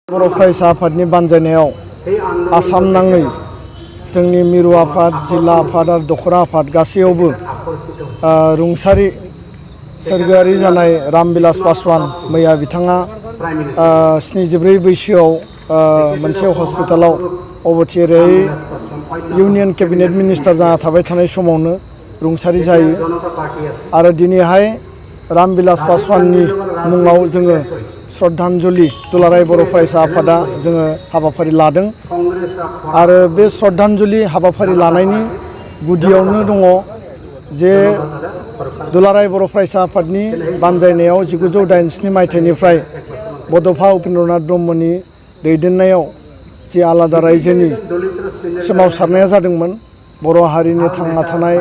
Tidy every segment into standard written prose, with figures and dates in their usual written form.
बर' फरायसा आफादनि बानजायनायाव आसाम नाङै जोंनि मिरु आफाद, जिल्ला आफाद आरो दखरा आफाद गासैयावबो रुंसारि सोरगोआरि जानाय रामबिलास पासवान मैया बिथाङा 74 बैसोआव मोनसे हस्पिटालाव अबथिरायै इउनियन केबिनेट मिनिस्टार जाना थाबाय थानाय समावनो रुंसारि जायो आरो दिनैहाय रामबिलास पासवाननि मुङाव जोङो श्रद्धांजलि दुलाराय बर' फरायसा आफादा जोङो हाबाफारि लादों आरो बे श्रद्धांजलि हाबाफारि लानायनि गुदियावनो दङ जे दुलाराय बर' फरायसा आफादनि बानजायनायाव 1987 मायथाइनिफ्राय बड'फा उपेन्द्रनाथ ब्रह्मनि दैदेननायाव जि आलादा रायजोनि सोमावसारनाया जादोंमोन बर' हारिनि थांना थानाय,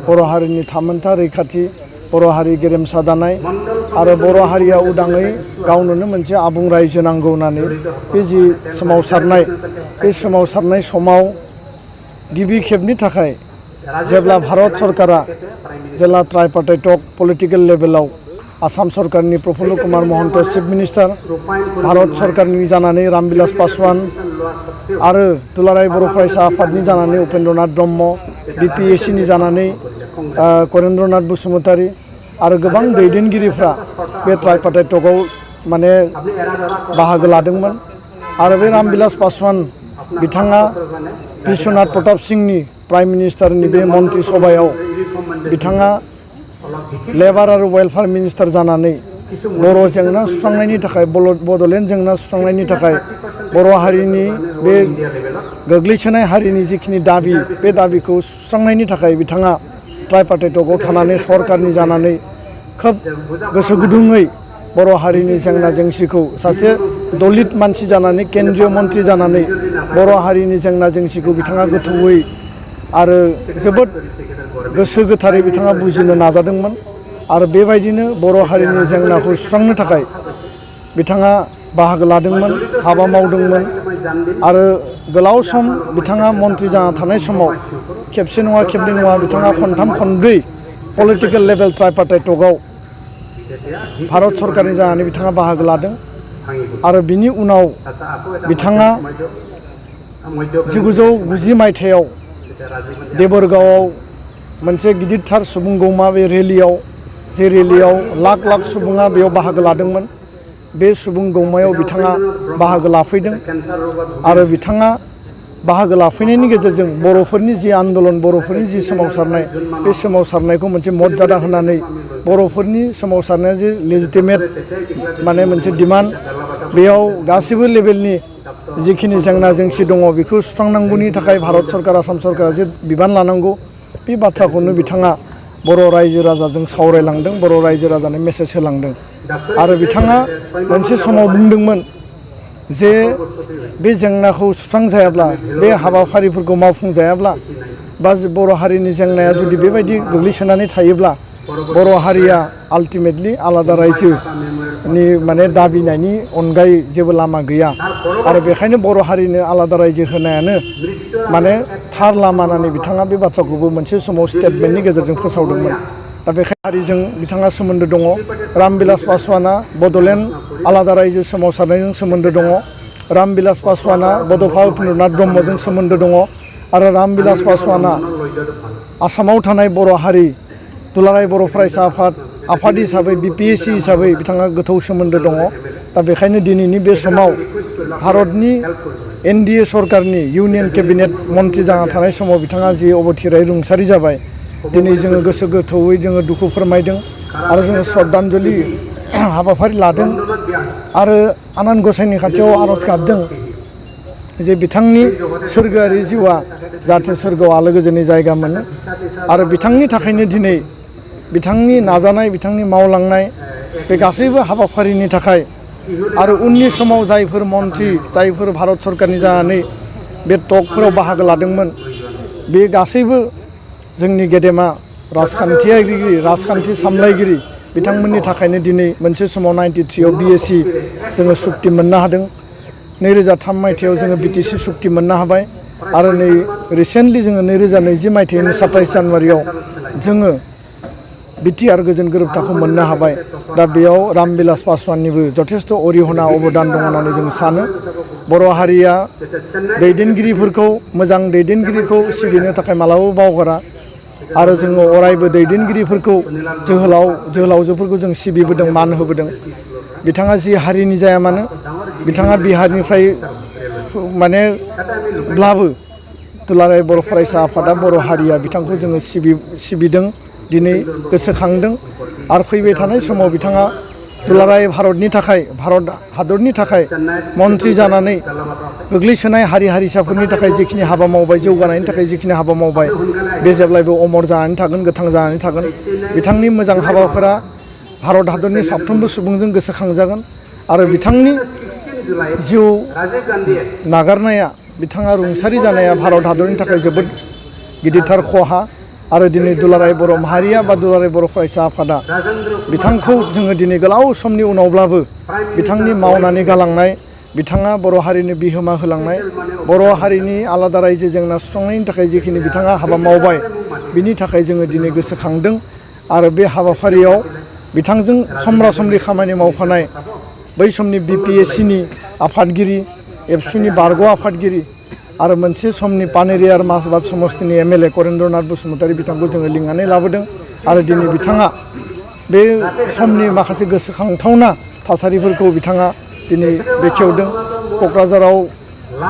बर' हारिनि थामोनथा रैखाथि, बर' हारि गेरेमसा दानाय आरो बर' हारिया उदाङै गावनोनो मोनसे आबुं रायजो नांगौ होननानै बे जि सोमावसारनाय समाव गिबि खेबनि थाखाय जेब्ला भारत सरकारा जेब्ला ट्राइपार्टाइट पलिटिकेल लेभेलाव आसाम सरकारनि प्रफुल्ल कुमार महन्त चिफ मिनिस्टार, भारत सरकारनि जानानै रामबिलास पासवान आरो दुलाराय बर' फरायसा आफादनि जानानै उपेन्द्रनाथ ब्रह्म, BPSCनि जानानै करेन्द्रनाथ बसुमतारी आरो गोबां दैदेनगिरिफ्रा बे ट्राइपार्टाइटआव माने बाहागो लादोंमोन आरो बे रामबिलास पासवान बिथाङा बिश्वनाथ प्रताप सिंहनि प्राइम मिनिस्टारनि बे मन्त्रि सभायाव बिथाङा लेबार आरो वेलफेयार मिनिस्टार जानानै बर' जेंना सुस्रांनायनि थाखाय, बड'लेण्ड जेंना सुस्रांनायनि थाखाय बर' हारिनि बे गोग्लैसोनाय हारिनि जिखिनि दाबि बे दाबिखौ सुस्रांनायनि थाखाय बिथाङा ट्राइपार्टाइटआव थानानै सरकारनि जानानै खोब गोसो गुदुङै बर' हारिनि जेंना जेंसिखौ सासे दलित मानसि जानानै केन्द्रीय मन्त्रि जानानै बर' हारिनि जेंना जेंसिखौ बिथाङा गोथौयै आरो जोबोद गोसो गोथारै बिथाङा बुजिनो नाजादोंमोन आरो बेबायदिनो बर' हारिनि जेंनाखौ सुस्रांनो थाखाय बिथाङा बाहागो लादोंमोन, हाबा मावदोंमोन आरो गोलाव सम बिथाङा मन्त्रि जाना थानाय समाव खेबसे नङा खेबनै नङा बिथाङा खनथाम खनब्रै पलिटिकेल लेभेल ट्राइपार्टाइटआव भारत सरकारनि जानानै बिथाङा बाहागो लादों आरो बिनि उनाव बिथाङा 1990 मायथाइयाव देबरगावआव मोनसे गिदिरथार सुबुं गौमा बे रेलियाव लाख लाख सुबुङा बेयाव बाहागो लादोंमोन। बे सुबुं गौमायाव बिथाङा बाहागो लाफैदों आरो बिथाङा बाहागो लाफैनायनि गेजेरजों बर'फोरनि जि आन्दलन, बर'फोरनि जि सोमावसारनाय बे सोमावसारनायखौ मोनसे मर्यादा होनानै बर'फोरनि सोमावसारनाया जि लेजिटिमेट माने मोनसे डिमान्ड, बेयाव गासैबो लेभेलनि जिखिनि जेंना जेंसि दङ बेखौ सुस्रांनांगौनि थाखाय भारत सरकार, आसाम सरकारा जे बिबान लानांगौ बे बाथ्राखौनो बिथाङा बर' रायजो राजाजों सावरायलांदों, बर' रायजो राजानो मेसेज होलांदों आरो बिथाङा मोनसे समाव बुंदोंमोन जे बे जेंनाखौ सुस्रांजायाब्ला, बे हाबाफारिफोरखौ मावफुंजायाब्ला बा बर' हारिनि जेंनाया जुदि बेबायदि गोग्लैसोनानै थायोब्ला बर' हारिया आल्टिमेटलि आलादा रायजोनि माने दाबिनायनि अनगायै जेबो लामा गैया आरो बेखायनो बर' हारिनो आलादा रायजो होनायानो माने थार लामा होननानै बिथाङा बे बाथ्राखौबो मोनसे समाव स्टेटमेन्टनि गेजेरजों फोसावदोंमोन। दा बेखायनो हारिजों बिथाङा सोमोन्दो दङ। रामबिलास पासवाना बड'लेण्ड आलादा रायजो सोमावसारनायजों सोमोन्दो दङ। रामबिलास पासवाना बड'फा उपेन्द्रनाथ ब्रह्मजों सोमोन्दो दङ आरो रामबिलास पासवाना आसामाव थानाय बर' हारि दुलाराय बर' फरायसा आफाद हिसाबै BPSC हिसाबै बिथाङा गोथौ सोमोन्दो दङ। दा बेखायनो दिनैनि बे समाव भारतनि NDA सरकारनि इउनियन केबिनेट मन्त्रि जाना थानाय समाव बिथाङा जि अबथिरायै रुंसारि जाबाय, दिनै जोङो गोसो गोथौयै जोङो दुखु फोरमायदों आरो जोङो श्रद्धांजलि हाबाफारि लादों आरो आनान गसाइनि खाथियाव आर'ज गाबदों जे बिथांनि सोरगोआरि जिउआ जाहाथे सोरगोआव आलो गोजोननि जायगा मोनो आरो बिथांनि थाखायनो दिनै बिथांनि नाजानाय, बिथांनि मावलांनाय बे गासैबो हाबाफारिनि थाखाय आरो उननि समाव जायफोर मन्त्रि, जायफोर भारत सरकारनि जानानै बे टकफोराव बाहागो लादोंमोन, बे गासैबो जोंनि गेदेमा राजखान्थि सामलायगिरि बिथांमोननि थाखायनो दिनै मोनसे समाव 93आव BSc जोङो सुक्ति मोननो हादों। 2003 मायथाइयाव जोङो BTC सुक्ति मोननो हाबाय आरो नै रिसेन्टलि जोङो 2020 मायथाइनि 27 जानुवारियाव जोङो बिटिआर गोजोन गोरोबथाखौ मोननो हाबाय दा बेयाव रामबिलास पासवाननिबो जथेस्थ' अरिहना अबदान दं होननानै जों सानो बर' हारिया दैदेनगिरिफोरखौ मोजां दैदेनगिरिखौ सिबिनो थाखाय मालाबाबो बावगारा आरो जोङो अरायबो दैदेनगिरिफोरखौ जोहोलावजोफोरखौ जों सिबिबोदों मान होबोदों बिथाङा जि हारिनि जाया मानो बिथाङा बिहारनिफ्राय माने ब्लाबो दुलाराय बर' फरायसा आफादा बर' हारिया बिथांखौ जोङो सिबिदों दिनै गोसोखांदों आरो फैबाय थानाय समाव बिथाङा दुलाराय भारत हादरनि थाखाय मन्त्रि जानानै गोग्लैसोनाय हारि हारिसाफोरनि थाखाय जिखिनि हाबा मावबाय जौगानायनि थाखाय जिखिनि हाबा मावबाय बे जेब्लायबो अमर जानानै थागोन गोथां जानानै थागोन बिथांनि मोजां हाबाफोरा भारत हादरनि साफ्रोमबो सुबुंजों गोसोखांजागोन आरो बिथांनि जिउ नागारनाया बिथाङा रुंसारि जानाया भारत हादरनि थाखाय जोबोद गिदिरथार खहा आरो दिनै दुलाराय बर' माहारिया बा दुलाराय बर' फरायसा आफादा बिथांखौ जोङो दिनै गोलाव समनि उनावब्लाबो बिथांनि मावनानै गालांनाय बिथाङा बर' हारिनो बिहोमा होलांनाय बर' हारिनि आलादा रायजो जेंना सुस्रांनायनि थाखाय जिखिनि बिथाङा हाबा मावबाय बिनि थाखाय जोङो दिनै गोसोखांदों आरो बे हाबाफारियाव बिथांजों समब्रा समब्रि खामानि मावफानाय बै समनि BPSCनि आफादगिरि एबसुनि बारग' आफादगिरि आरो मोनसे समनि पानेरियार मासबाद समस्तिनि MLA करेन्द्रनाथ बसुमतारी बिथांखौ जोङो लिंनानै लाबोदों आरो दिनै बिथाङा बे समनि माखासे गोसोखांथावना थासारिफोरखौ बिथाङा दिनै बेखेवदों क'क्राझाराव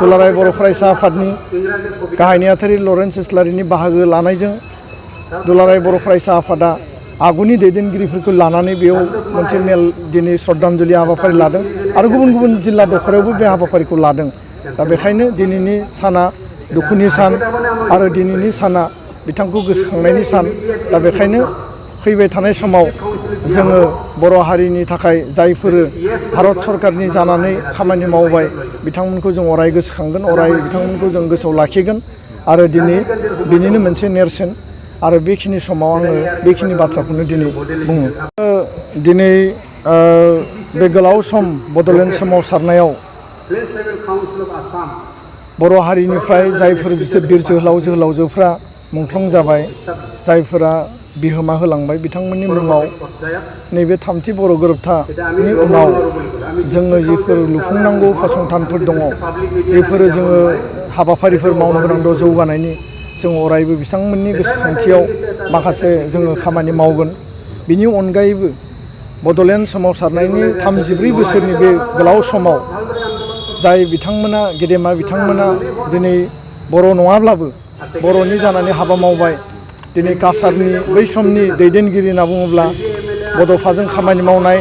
दुलाराय बर' फरायसा आफादनि गाहाय नेहाथारि लरेन्स इस्लारिनि बाहागो लानायजों दुलाराय बर' फरायसा आफादा आगुनि दैदेनगिरिफोरखौ लानानै बेयाव मोनसे मेल दिनै श्रद्धान्जलि हाबाफारि लादों आरो गुबुन गुबुन जिल्ला दखरायावबो बे हाबाफारिखौ लादों दा बेखायनो दिनैनि साना दुखुनि सान आरो दिनैनि साना बिथांखौ गोसोखांनायनि सान दा बेखायनो फैबाय थानाय समाव जोङो बर' हारिनि थाखाय जायफोर भारत सरकारनि जानानै खामानि मावबाय बिथांमोनखौ जों अराय गोसोखांगोन अराय बिथांमोनखौ जों गोसोआव लाखिगोन आरो दिनै बिनिनो मोनसे नेरसोन आरो बेखिनि समाव आङो बेखिनि बाथ्राखौनो दिनै बुङो दिनै बे गोलाव सम बड'लेण्ड सोमावसारनायाव बर' हारिनिफ्राय जायफोर बिर जोहोलावजोफ्रा मुंख्लं जाबाय जायफोरा बिहोमा होलांबाय बिथांमोननि मुङाव नैबे थामथि बर' गोरोबथानि उनाव जोङो जिफोर लुफुंनांगौ फसंथानफोर दङ जेफोर जोङो हाबाफारिफोर मावनो गोनां दं जौगानायनि जों अरायबो बिथांमोननि गोसोखांथियाव माखासे जोङो खामानि मावगोन बिनि अनगायैबो बड'लेण्ड सोमावसारनायनि 34 बोसोरनि बे गोलाव समाव जाय बिथांमोना गेदेमा बिथांमोना दिनै बर' नङाब्लाबो बर'नि जानानै हाबा मावबाय दिनै काछारनि बै समनि दैदेनगिरि होनना बुङोब्ला बड'फाजों खामानि मावनाय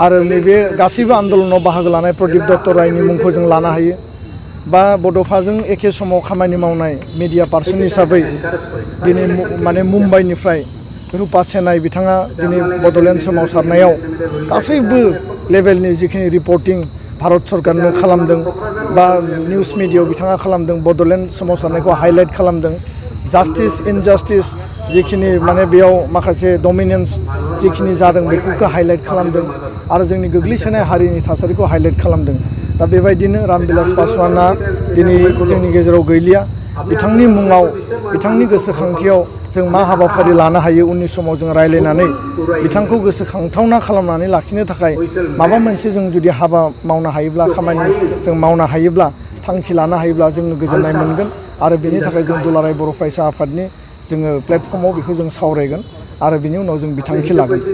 आरो नैबे गासैबो आन्दलनाव बाहागो लानाय प्रदीप दत्त रायनि मुंखौ जों लानो हायो बा बड'फाजों एखे समाव खामानि मावनाय मिडिया पार्सन हिसाबै दिनै माने मुम्बाइनिफ्राय रुपा सेनाय बिथाङा दिनै बड'लेण्ड सोमावसारनायाव गासैबो लेभेलनि जिखिनि रिपर्टिं भारत सरकारनो खालामदों बा निउस मिडियायाव बिथाङा खालामदों बड'लेण्ड सोमावसारनायखौ हाइलाइट खालामदों जास्टिस इनजास्टिस जिखिनि माने बेयाव माखासे डमिनेन्स जिखिनि जादों बेफोरखौ हाइलाइट खालामदों आरो जोंनि गोग्लैसोनाय हारिनि थासारिखौ हाइलाइट खालामदों दा बेबायदिनो रामबिलास पासवाना दिनै जोंनि गेजेराव गैलिया बिथांनि मुङाव बिथांनि गोसोखांथियाव जों मा हाबाफारि लानो हायो उननि समाव जों रायज्लायनानै बिथांखौ गोसोखांथावना खालामनानै लाखिनो थाखाय माबा मोनसे जों जुदि हाबा मावनो हायोब्ला खामानि जों मावनो हायोब्ला थांखि लानो हायोब्ला जोङो गोजोननाय मोनगोन आरो बेनि थाखाय जों दुलाराय बर' फरायसा आफादनि जोङो प्लेटफर्माव बेखौ जों सावरायगोन आरो बिनि उनाव जों बिथांखि लागोन।